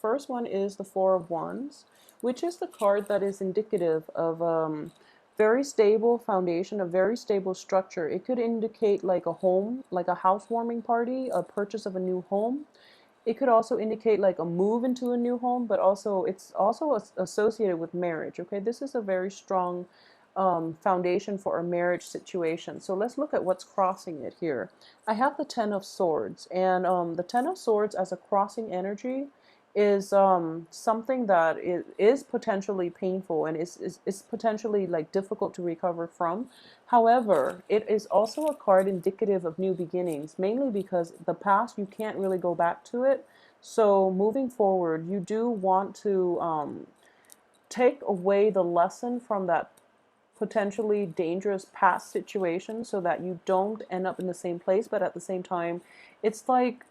first one is the Four of Wands, which is the card that is indicative of very stable foundation, a very stable structure. It could indicate like a home, like a housewarming party, a purchase of a new home. It could also indicate like a move into a new home, but also it's also associated with marriage. Okay, this is a very strong foundation for a marriage situation. So let's look at what's crossing it here. I have the Ten of Swords, and the Ten of Swords as a crossing energy is something that is potentially painful and is potentially like difficult to recover from. However, it is also a card indicative of new beginnings, mainly because the past, you can't really go back to it. So moving forward, you do want to take away the lesson from that potentially dangerous past situation so that you don't end up in the same place. But at the same time, it's like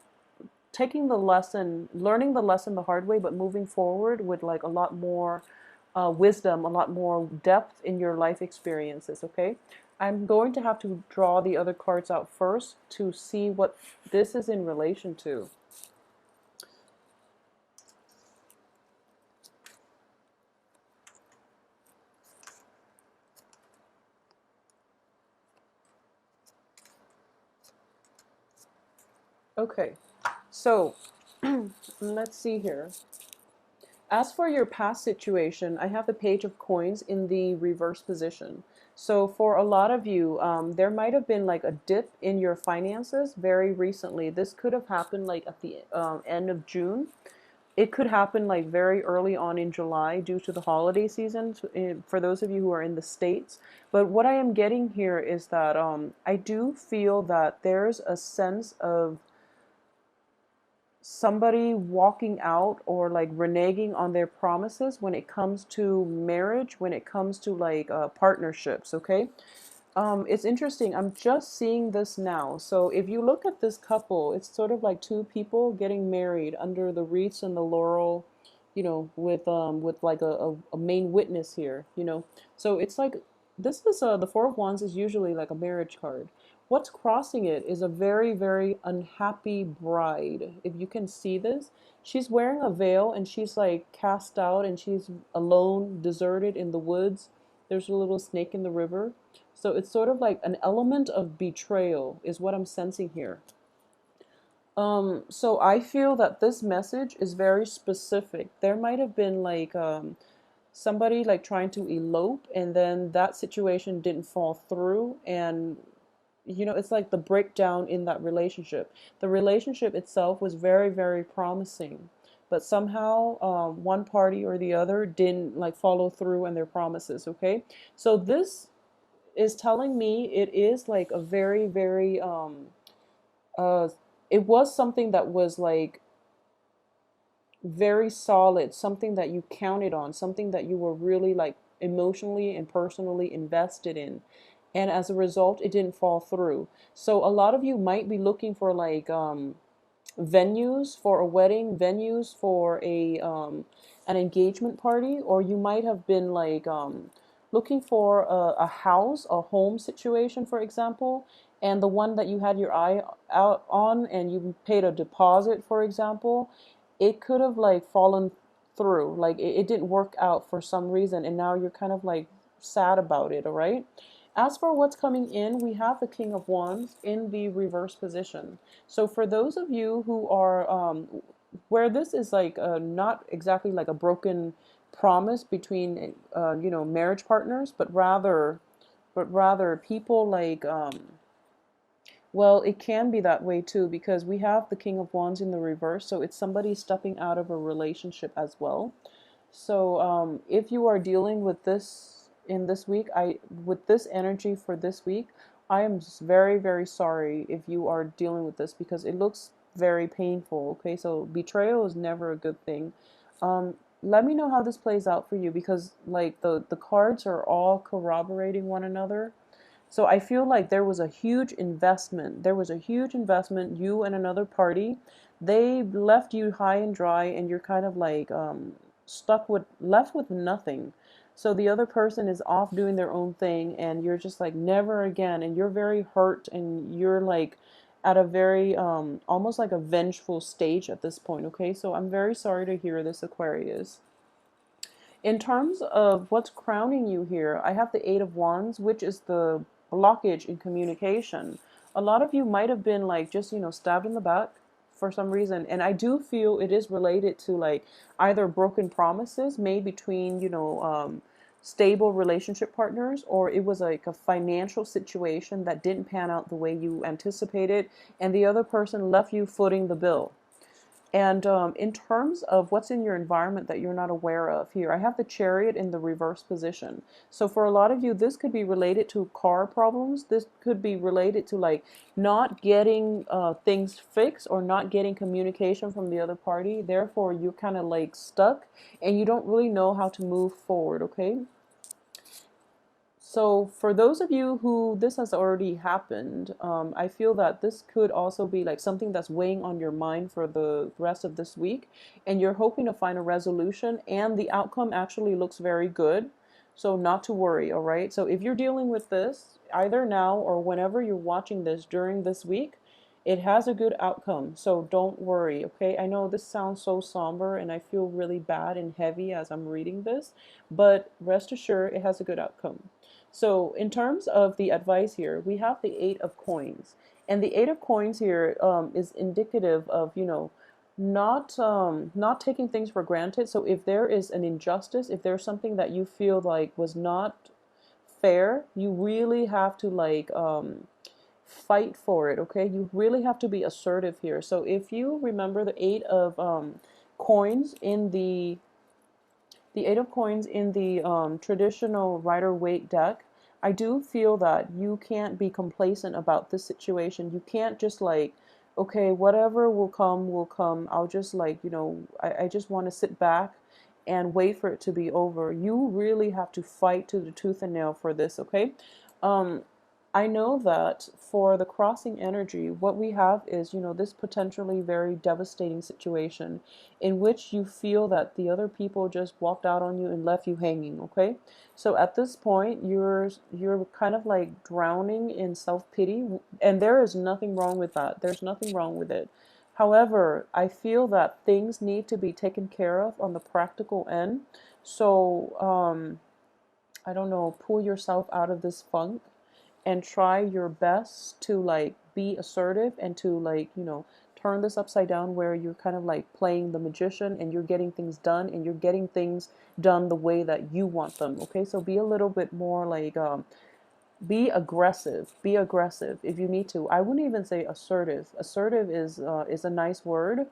taking the lesson, learning the lesson the hard way, but moving forward with like a lot more wisdom, a lot more depth in your life experiences. Okay, I'm going to have to draw the other cards out first to see what this is in relation to. Okay, so let's see here. As for your past situation, I have the Page of Coins in the reverse position. So for a lot of you, there might have been like a dip in your finances very recently. This could have happened like at the end of June. It could happen like very early on in July due to the holiday season, for those of you who are in the States. But what I am getting here is that I do feel that there's a sense of somebody walking out or like reneging on their promises when it comes to marriage, when it comes to like partnerships. Okay, it's interesting, I'm just seeing this now. So if you look at this couple, it's sort of like two people getting married under the wreaths and the laurel, with like a main witness here, so it's like this is the Four of Wands is usually like a marriage card. What's crossing it is a very, very unhappy bride. If you can see this, she's wearing a veil and she's like cast out and she's alone, deserted in the woods. There's a little snake in the river. So it's sort of like an element of betrayal is what I'm sensing here. So I feel that this message is very specific. There might have been like somebody like trying to elope and then that situation didn't fall through, and it's like the breakdown in that relationship. The relationship itself was very, very promising, but somehow one party or the other didn't like follow through on their promises. Okay, so this is telling me it is like a very, very uh it was something that was like very solid, something that you counted on, something that you were really like emotionally and personally invested in. And as a result, it didn't fall through. So a lot of you might be looking for like venues for a wedding, venues for a an engagement party, or you might have been like looking for a house, a home situation, for example, and the one that you had your eye out on and you paid a deposit, for example, it could have like fallen through, like it didn't work out for some reason, and now you're kind of like sad about it. All right, as for what's coming in, we have the King of Wands in the reverse position. So for those of you who are where this is like not exactly like a broken promise between marriage partners, but rather people like well, it can be that way too, because we have the King of Wands in the reverse, so it's somebody stepping out of a relationship as well. So if you are dealing with this in this week, with this energy for this week, I am just very, very sorry if you are dealing with this because it looks very painful. Okay, so betrayal is never a good thing. Let me know how this plays out for you, because like the cards are all corroborating one another. So I feel like there was a huge investment. There was a huge investment, you and another party. They left you high and dry, and you're kind of like left with nothing. So the other person is off doing their own thing, and you're just like, never again. And you're very hurt, and you're like at a very almost like a vengeful stage at this point. Okay, so I'm very sorry to hear this, Aquarius. In terms of what's crowning you here, I have the Eight of Wands, which is the blockage in communication. A lot of you might have been like just, stabbed in the back for some reason. And I do feel it is related to like either broken promises made between, stable relationship partners, or it was like a financial situation that didn't pan out the way you anticipated, and the other person left you footing the bill. And in terms of what's in your environment that you're not aware of here, I have the Chariot in the reverse position. So for a lot of you, this could be related to car problems. This could be related to like not getting things fixed or not getting communication from the other party. Therefore, you're kind of like stuck and you don't really know how to move forward, okay? So for those of you who this has already happened, I feel that this could also be like something that's weighing on your mind for the rest of this week, and you're hoping to find a resolution, and the outcome actually looks very good. So not to worry, all right? So if you're dealing with this, either now or whenever you're watching this during this week, it has a good outcome. So don't worry, okay? I know this sounds so somber and I feel really bad and heavy as I'm reading this, but rest assured it has a good outcome. So in terms of the advice here, we have the Eight of Coins. And the Eight of Coins here is indicative of, not taking things for granted. So if there is an injustice, if there's something that you feel like was not fair, you really have to like fight for it, okay? You really have to be assertive here. So if you remember the Eight of Coins in the Eight of Coins in the traditional Rider-Waite deck, I do feel that you can't be complacent about this situation. You can't just like, okay, whatever will come, will come. I'll just like, I just want to sit back and wait for it to be over. You really have to fight to the tooth and nail for this, okay? Um, I know that for the crossing energy, what we have is, this potentially very devastating situation in which you feel that the other people just walked out on you and left you hanging, okay? So at this point, you're kind of like drowning in self-pity, and there is nothing wrong with that. There's nothing wrong with it. However, I feel that things need to be taken care of on the practical end. So, I don't know, pull yourself out of this funk and try your best to like be assertive and to like, turn this upside down where you're kind of like playing the magician and you're getting things done and you're getting things done the way that you want them. Okay, so be a little bit more like be aggressive. Be aggressive if you need to. I wouldn't even say assertive. Assertive is a nice word,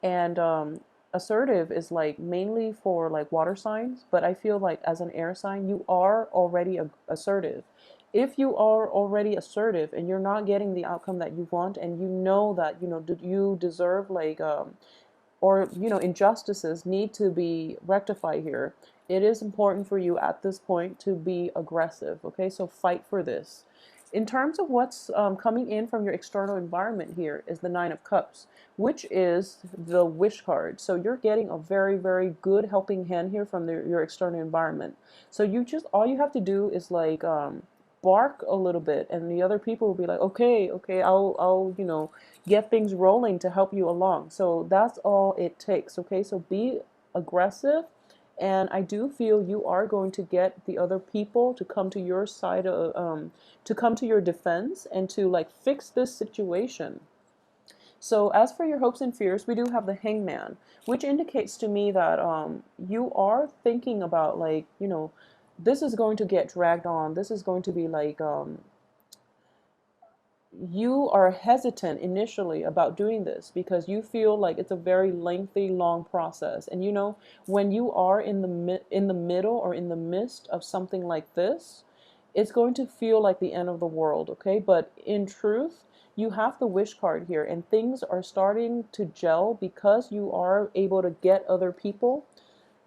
and assertive is like mainly for like water signs, but I feel like as an air sign, you are already assertive. If you are already assertive and you're not getting the outcome that you want, and you know that you deserve like or injustices need to be rectified here, it is important for you at this point to be aggressive. Okay, so fight for this. In terms of what's coming in from your external environment here is the Nine of Cups, which is the wish card. So you're getting a very, very good helping hand here from your external environment. So all you have to do is like bark a little bit, and the other people will be like, okay, okay, I'll get things rolling to help you along. So that's all it takes. Okay, so be aggressive, and I do feel you are going to get the other people to come to your side, to come to your defense and to like fix this situation. So as for your hopes and fears, we do have the Hangman, which indicates to me that you are thinking about like, this is going to get dragged on. This is going to be like you are hesitant initially about doing this because you feel like it's a very lengthy, long process. And when you are in the middle or in the midst of something like this, it's going to feel like the end of the world, okay? But in truth, you have the wish card here, and things are starting to gel because you are able to get other people.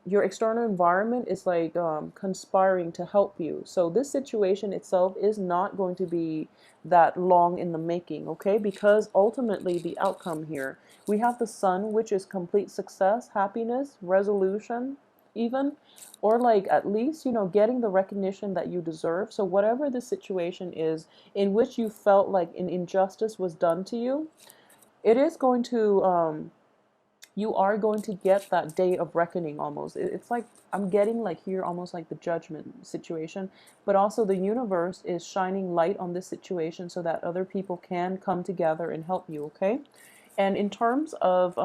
Your external environment is like conspiring to help you. So this situation itself is not going to be that long in the making, okay? Because ultimately the outcome here, we have the Sun, which is complete success, happiness, resolution, even, or like at least, getting the recognition that you deserve. So whatever the situation is in which you felt like an injustice was done to you, it is going to you are going to get that day of reckoning almost. It's like I'm getting like here almost like the judgment situation, but also the universe is shining light on this situation so that other people can come together and help you, okay? And in terms of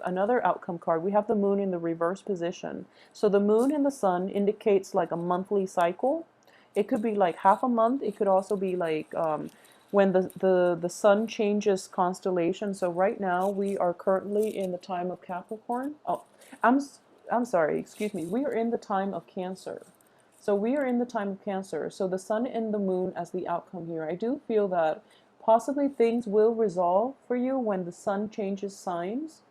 another outcome card, we have the moon in the reverse position. So the moon and the sun indicates like a monthly cycle. It could be like half a month. It could also be like when the sun changes constellation. So right now we are currently in the time of Capricorn. Oh, I'm I'm sorry, excuse me. We are in the time of Cancer. So we are in the time of Cancer. So the sun and the moon as the outcome here. I do feel that possibly things will resolve for you when the sun changes signs.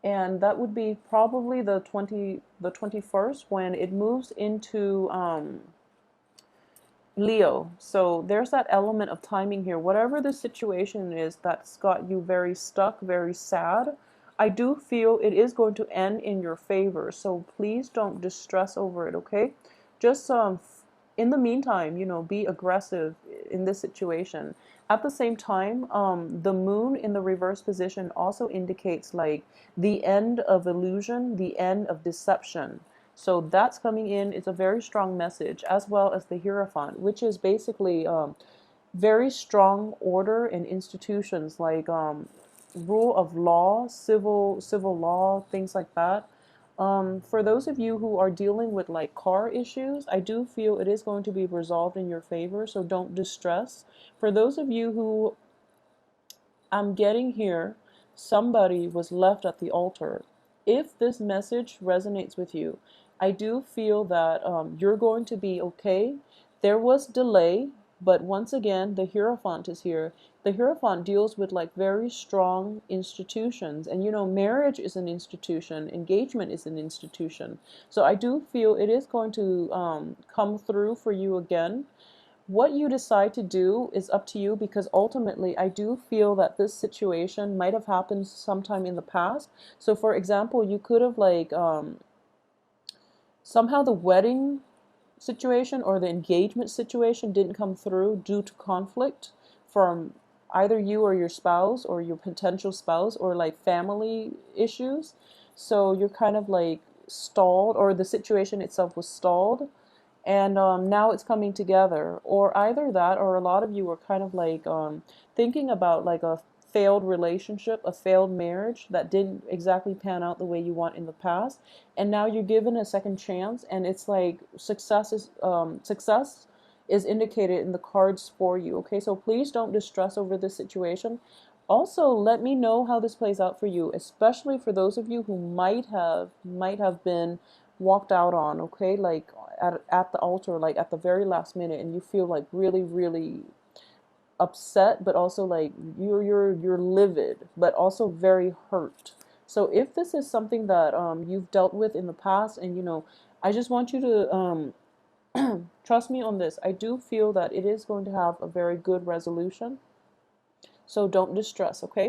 And that would be probably the 21st when it moves into Leo. So there's that element of timing here. Whatever the situation is that's got you very stuck, very sad, I do feel it is going to end in your favor. So please don't distress over it, okay? Just in the meantime, be aggressive in this situation. At the same time, the moon in the reverse position also indicates like the end of illusion, the end of deception. So that's coming in. It's a very strong message, as well as the Hierophant, which is basically very strong order and institutions like rule of law, civil law, things like that. For those of you who are dealing with like car issues, I do feel it is going to be resolved in your favor, so don't distress. For those of you who I'm getting here, somebody was left at the altar. If this message resonates with you, I do feel that you're going to be okay. There was delay, but once again, the Hierophant is here. The Hierophant deals with like very strong institutions. And marriage is an institution, engagement is an institution. So I do feel it is going to come through for you again. What you decide to do is up to you, because ultimately I do feel that this situation might have happened sometime in the past. So for example, you could have like somehow the wedding situation or the engagement situation didn't come through due to conflict from either you or your spouse or your potential spouse, or like family issues. So you're kind of like stalled, or the situation itself was stalled, and now it's coming together. Or either that, or a lot of you are kind of like thinking about like a failed relationship, a failed marriage that didn't exactly pan out the way you want in the past, and now you're given a second chance, and it's like success is indicated in the cards for you. Okay, so please don't distress over this situation. Also, let me know how this plays out for you, especially for those of you who might have been walked out on, okay, like at the altar, like at the very last minute, and you feel like really, really upset, but also like you're livid, but also very hurt. So if this is something that you've dealt with in the past, and I just want you to trust me on this. I do feel that it is going to have a very good resolution. So don't distress, okay?